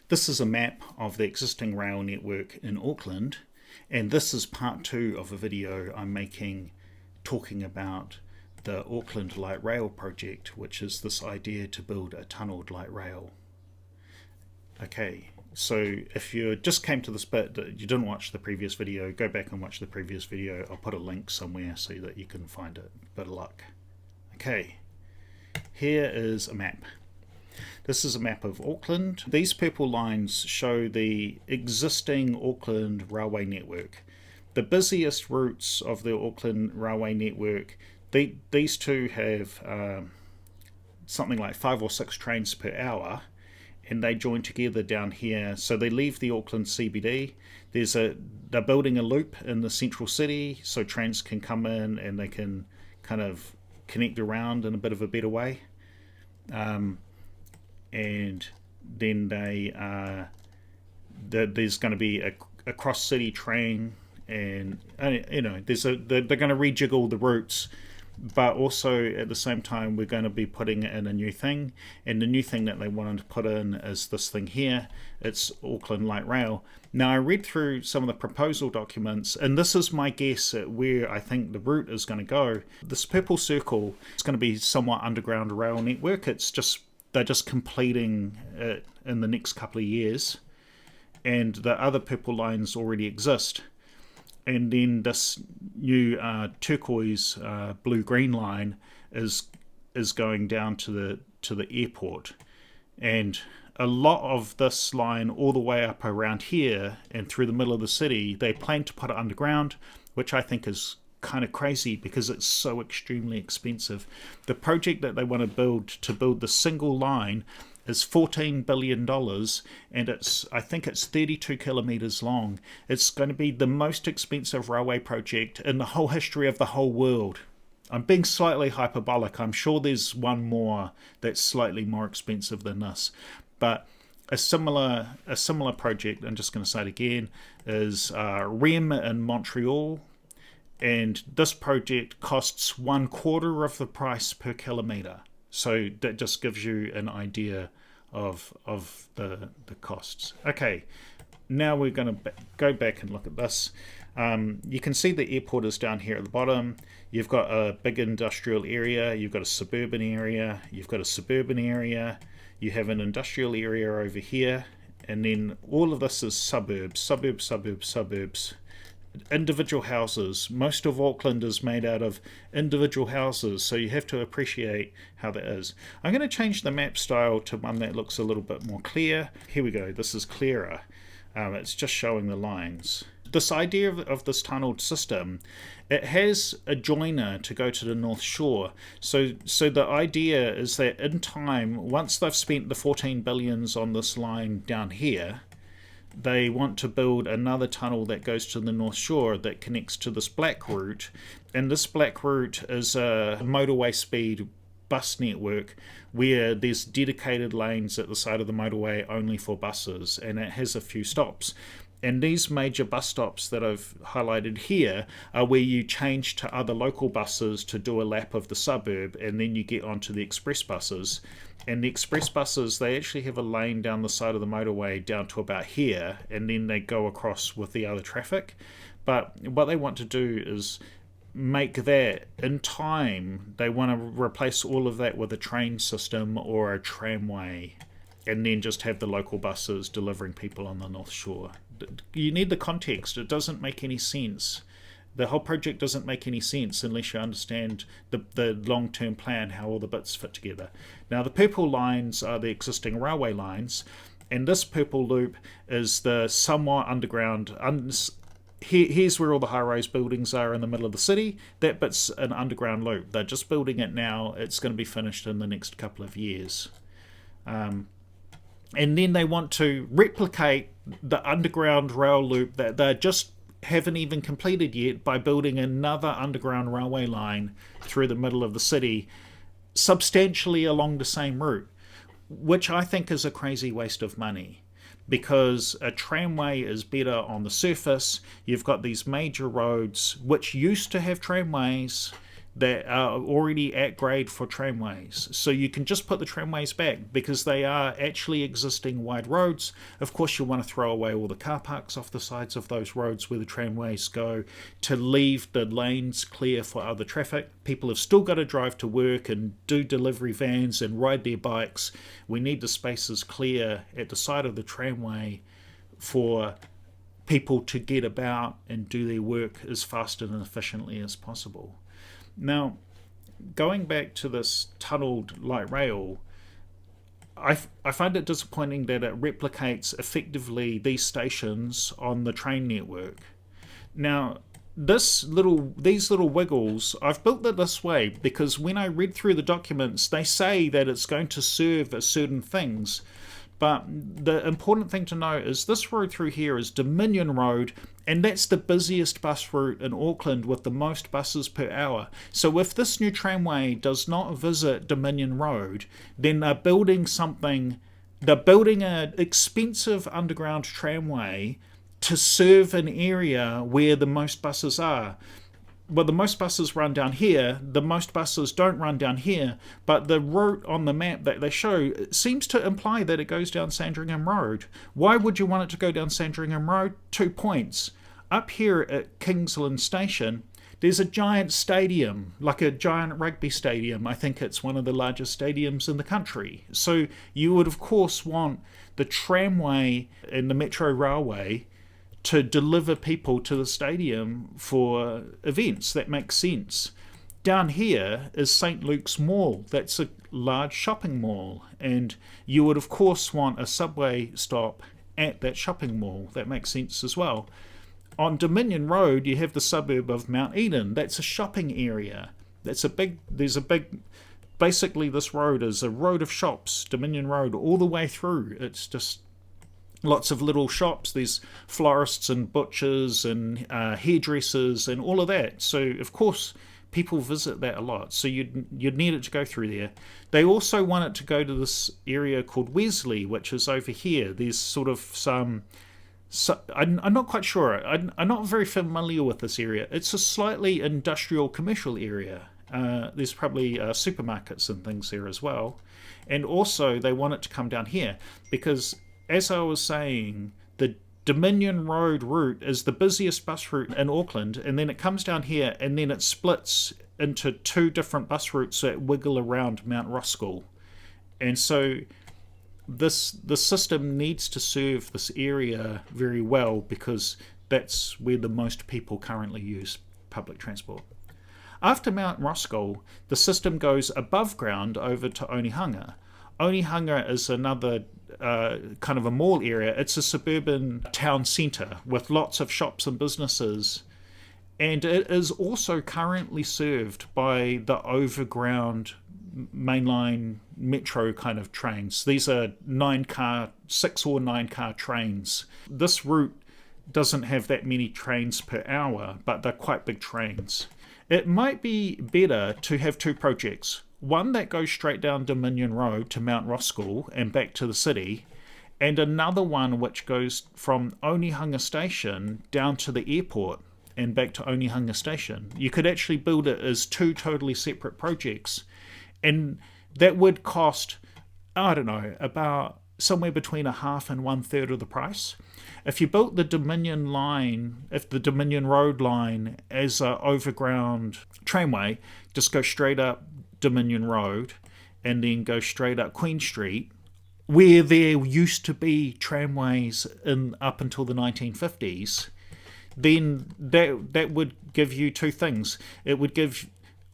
This is a map of the existing rail network in Auckland, and this is part 2 of a video I'm making talking about the Auckland Light Rail project, which is this idea to build a tunnelled light rail. Okay, so if you just came to this bit that you didn't watch the previous video, go back and watch the previous video. I'll put a link somewhere so that you can find it. Bit of luck. Okay, here is a map. This is a map of Auckland. These purple lines show the existing Auckland railway network. The busiest routes of the Auckland railway network, these two have something like 5 or 6 trains per hour, and they join together down here. So they leave the Auckland CBD. They're building a loop in the central city so trains can come in and they can kind of connect around in a bit of a better way. And then there's going to be a cross-city train, and they're going to rejiggle the routes, but also at the same time we're going to be putting in a new thing, and the new thing that they wanted to put in is this thing here. It's Auckland Light Rail. Now I read through some of the proposal documents, and this is my guess at where I think the route is going to go. This purple circle is going to be somewhat underground rail network. They're just completing it in the next couple of years, and the other purple lines already exist. And then this new turquoise blue-green line is going down to the airport, and a lot of this line all the way up around here and through the middle of the city, they plan to put it underground, which I think is kind of crazy because it's so extremely expensive. The project that they want to build the single line is $14 billion, and I think it's 32 kilometres long. It's going to be the most expensive railway project in the whole history of the whole world. I'm being slightly hyperbolic. I'm sure there's one more that's slightly more expensive than this, but a similar project, I'm just going to say it again, is REM in Montreal. And this project costs 1/4 of the price per kilometre. So that just gives you an idea of the costs. Okay, now we're going to go back and look at this. You can see the airport is down here at the bottom. You've got a big industrial area. You've got a suburban area. You've got a suburban area. You have an industrial area over here. And then all of this is suburbs, suburbs, suburbs, suburbs. Individual houses. Most of Auckland is made out of individual houses, so you have to appreciate how that is. I'm going to change the map style to one that looks a little bit more clear. Here we go. This is clearer. It's just showing the lines. This idea of this tunnelled system, it has a joiner to go to the North Shore. So the idea is that in time, once they've spent the 14 billions on this line down here, they want to build another tunnel that goes to the North Shore that connects to this black route. And this black route is a motorway speed bus network where there's dedicated lanes at the side of the motorway only for buses, and it has a few stops. And these major bus stops that I've highlighted here are where you change to other local buses to do a lap of the suburb, and then you get onto the express buses. And the express buses, they actually have a lane down the side of the motorway down to about here, and then they go across with the other traffic. But what they want to do is make that, in time, they want to replace all of that with a train system or a tramway, and then just have the local buses delivering people on the North Shore. You need the context. It doesn't make any sense. The whole project doesn't make any sense unless you understand the long-term plan, how all the bits fit together. Now, the purple lines are the existing railway lines, and this purple loop is the somewhat underground. Here's where all the high-rise buildings are in the middle of the city. That bit's an underground loop. They're just building it now. It's going to be finished in the next couple of years. And then they want to replicate the underground rail loop that they're just haven't even completed yet by building another underground railway line through the middle of the city, substantially along the same route, which I think is a crazy waste of money, because a tramway is better on the surface. You've got these major roads which used to have tramways, that are already at grade for tramways. So you can just put the tramways back because they are actually existing wide roads. Of course, you want to throw away all the car parks off the sides of those roads where the tramways go to leave the lanes clear for other traffic. People have still got to drive to work and do delivery vans and ride their bikes. We need the spaces clear at the side of the tramway for people to get about and do their work as fast and efficiently as possible. Now, going back to this tunnelled light rail, I find it disappointing that it replicates effectively these stations on the train network. Now, these little wiggles, I've built it this way because when I read through the documents, they say that it's going to serve certain things. But the important thing to know is this road through here is Dominion Road, and that's the busiest bus route in Auckland with the most buses per hour. So if this new tramway does not visit Dominion Road, then they're building an expensive underground tramway to serve an area where the most buses are. Well, the most buses run down here, the most buses don't run down here, but the route on the map that they show seems to imply that it goes down Sandringham Road. Why would you want it to go down Sandringham Road? 2 points. Up here at Kingsland Station, there's a giant stadium, like a giant rugby stadium. I think it's one of the largest stadiums in the country. So you would, of course, want the tramway and the Metro Railway to deliver people to the stadium for events. That makes sense. Down here is St. Luke's Mall. That's a large shopping mall. And you would, of course, want a subway stop at that shopping mall. That makes sense as well. On Dominion Road, you have the suburb of Mount Eden. That's a shopping area. Basically this road is a road of shops, Dominion Road, all the way through. It's just lots of little shops. There's florists and butchers and hairdressers and all of that. So, of course, people visit that a lot. So you'd need it to go through there. They also want it to go to this area called Wesley, which is over here. There's sort of I'm not quite sure. I'm not very familiar with this area. It's a slightly industrial commercial area. There's probably supermarkets and things there as well. And also they want it to come down here because, as I was saying, the Dominion Road route is the busiest bus route in Auckland, and then it comes down here and then it splits into 2 different bus routes that wiggle around Mount Roskill. And so the system needs to serve this area very well because that's where the most people currently use public transport. After Mount Roskill, the system goes above ground over to Onehunga. Onehunga is another kind of a mall area. It's a suburban town centre with lots of shops and businesses, and it is also currently served by the overground mainline metro kind of trains. These are 6 or 9 car trains. This route doesn't have that many trains per hour, but they're quite big trains. It might be better to have 2 projects. One that goes straight down Dominion Road to Mount Roskill and back to the city, and another one which goes from Onehunga Station down to the airport and back to Onehunga Station. You could actually build it as 2 totally separate projects, and that would cost, I don't know, about somewhere between a half and 1/3 of the price. If you built the Dominion Road line as an overground tramway, just go straight up Dominion Road and then go straight up Queen Street, where there used to be tramways up until the 1950s, then that would give you 2 things. It would give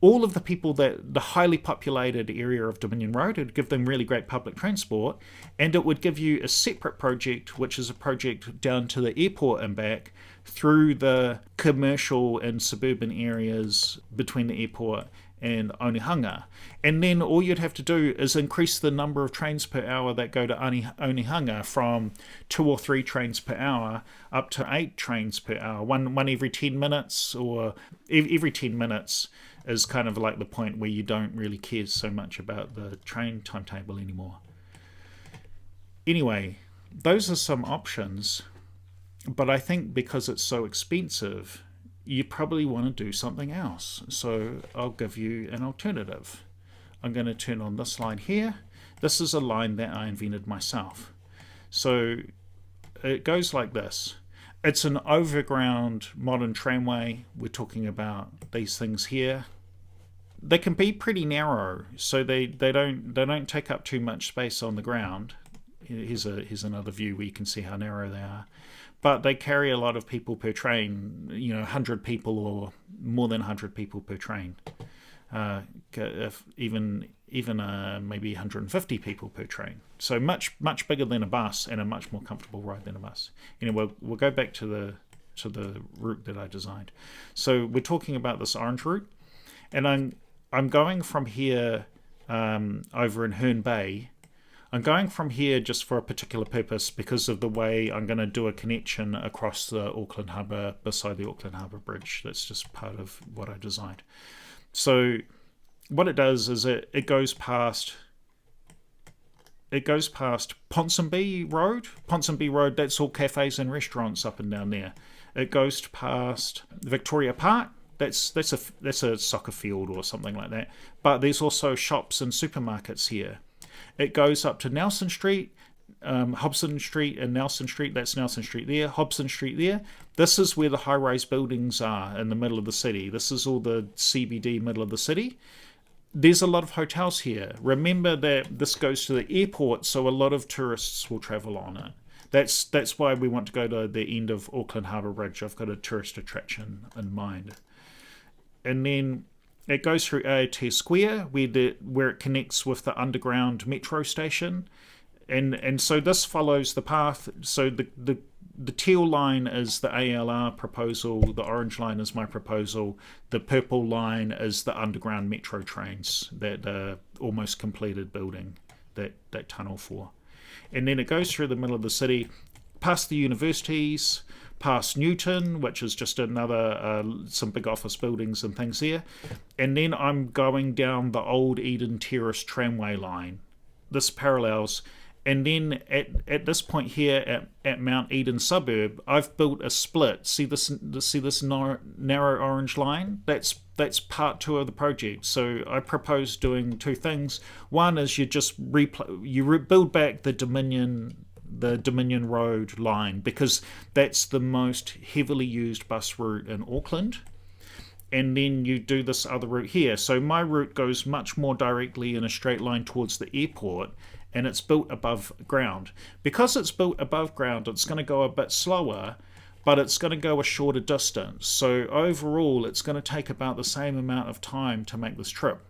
all of the people that the highly populated area of Dominion Road, it would give them really great public transport, and it would give you a separate project, which is a project down to the airport and back through the commercial and suburban areas between the airport and Onehunga. And then all you'd have to do is increase the number of trains per hour that go to Onehunga from 2 or 3 trains per hour up to 8 trains per hour, one every 10 minutes, or every 10 minutes is kind of like the point where you don't really care so much about the train timetable anymore. Anyway, those are some options, but I think because it's so expensive, you probably want to do something else. So I'll give you an alternative. I'm going to turn on this line here. This is a line that I invented myself. So it goes like this. It's an overground modern tramway. We're talking about these things here. They can be pretty narrow, so they don't take up too much space on the ground. Here's another view where you can see how narrow they are. But they carry a lot of people per train, 100 people or more than 100 people per train. Even maybe 150 people per train. So much bigger than a bus and a much more comfortable ride than a bus. We'll go back to the route that I designed. So we're talking about this orange route, and I'm going from here over in Herne Bay. I'm going from here just for a particular purpose because of the way I'm going to do a connection across the Auckland Harbour beside the Auckland Harbour Bridge. That's just part of what I designed. So what it does is it goes past Ponsonby Road. Ponsonby Road, that's all cafes and restaurants up and down there. It goes past Victoria Park. That's a soccer field or something like that. But there's also shops and supermarkets here. It goes up to Nelson Street, Hobson Street and Nelson Street. That's Nelson Street there, Hobson Street there. This is where the high-rise buildings are in the middle of the city. This is all the CBD middle of the city. There's a lot of hotels here. Remember that this goes to the airport, so a lot of tourists will travel on it. That's why we want to go to the end of Auckland Harbour Bridge. I've got a tourist attraction in mind. And then it goes through AOT Square, where it connects with the underground metro station, and so this follows the path. So the teal line is the ALR proposal, the orange line is my proposal, the purple line is the underground metro trains that are almost completed building that tunnel for, and then it goes through the middle of the city, past the universities, past Newton, which is just another some big office buildings and things there, and then I'm going down the old Eden Terrace tramway line. This parallels, and then at this point here at Mount Eden suburb, I've built a split. See this narrow orange line? That's part 2 of the project. So I propose doing 2 things. One is you just build back the Dominion Road line, because that's the most heavily used bus route in Auckland, and then you do this other route here. So my route goes much more directly in a straight line towards the airport, and it's built above ground. Because it's built above ground, it's going to go a bit slower, but it's going to go a shorter distance. So overall it's going to take about the same amount of time to make this trip.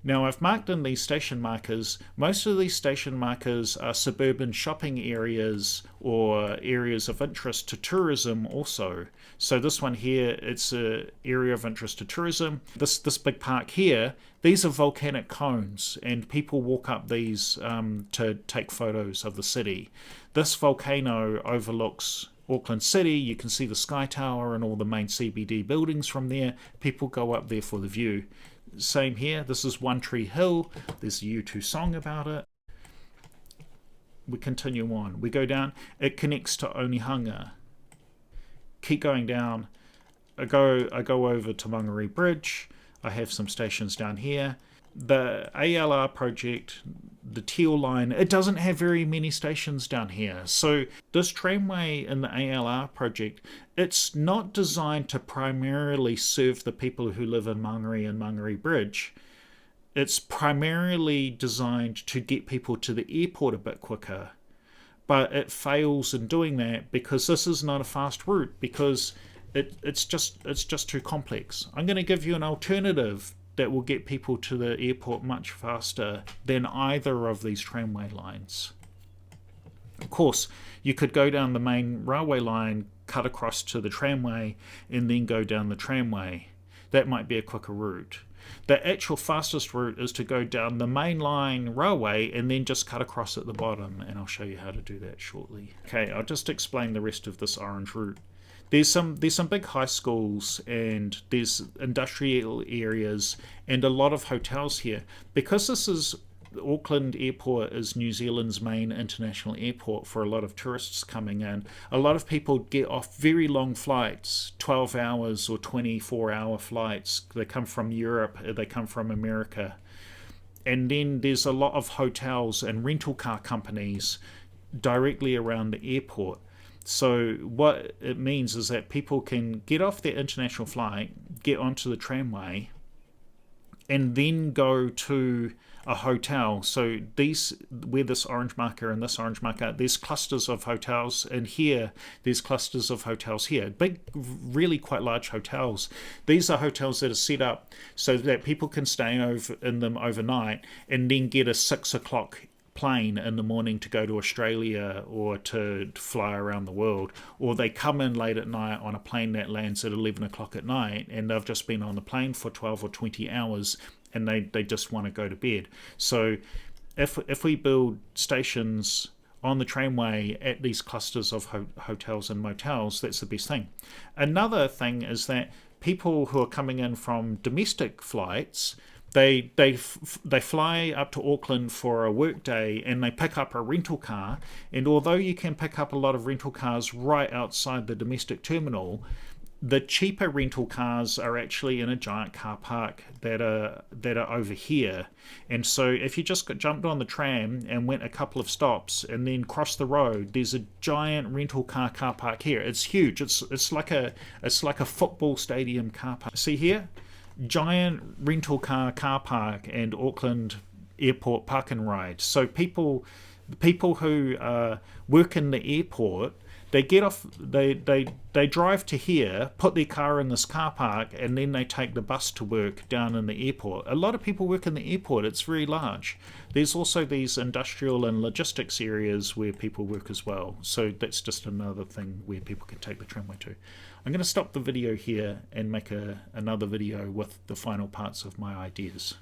Now, I've marked in these station markers. Most of these station markers are suburban shopping areas or areas of interest to tourism also. So this one here, it's an area of interest to tourism. This big park here, these are volcanic cones, and people walk up these to take photos of the city. This volcano overlooks Auckland City. You can see the Sky Tower and all the main CBD buildings from there. People go up there for the view. Same here, this is One Tree Hill, there's a U2 song about it. We continue on, we go down, it connects to Onehunga. Keep going down, I go over to Mangare Bridge, I have some stations down here. The ALR project, the teal line, it doesn't have very many stations down here. So this tramway in the ALR project, it's not designed to primarily serve the people who live in Mangare and Mangare Bridge. It's primarily designed to get people to the airport a bit quicker. But it fails in doing that because this is not a fast route, because it's just too complex. I'm going to give you an alternative that will get people to the airport much faster than either of these tramway lines. Of course, you could go down the main railway line, cut across to the tramway, and then go down the tramway. That might be a quicker route. The actual fastest route is to go down the main line railway and then just cut across at the bottom, and I'll show you how to do that shortly. Okay, I'll just explain the rest of this orange route. There's some big high schools, and there's industrial areas and a lot of hotels here. Because this is Auckland Airport is New Zealand's main international airport for a lot of tourists coming in. A lot of people get off very long flights, 12 hours or 24-hour flights. They come from Europe, they come from America. And then there's a lot of hotels and rental car companies directly around the airport. So what it means is that people can get off their international flight, get onto the tramway, and then go to a hotel. So these, where this orange marker and this orange marker, there's clusters of hotels, and here there's clusters of hotels here. Big, really quite large hotels. These are hotels that are set up so that people can stay over in them overnight and then get a 6 o'clock plane in the morning to go to Australia or to fly around the world, or they come in late at night on a plane that lands at 11 o'clock at night, and they've just been on the plane for 12 or 20 hours and they just want to go to bed. So if we build stations on the tramway at these clusters of hotels and motels, that's the best thing. Another thing is that people who are coming in from domestic flights, they fly up to Auckland for a work day and they pick up a rental car, and although you can pick up a lot of rental cars right outside the domestic terminal, the cheaper rental cars are actually in a giant car park that are over here. And so if you just jumped on the tram and went a couple of stops and then crossed the road, there's a giant rental car park here. It's huge. It's like a football stadium car park. See here? Giant rental car park and Auckland Airport park and ride. So people who work in the airport, they get off, they drive to here, put their car in this car park, and then they take the bus to work down in the airport. A lot of people work in the airport. It's very large. There's also these industrial and logistics areas where people work as well. So that's just another thing where people can take the tramway to. I'm going to stop the video here and make another video with the final parts of my ideas.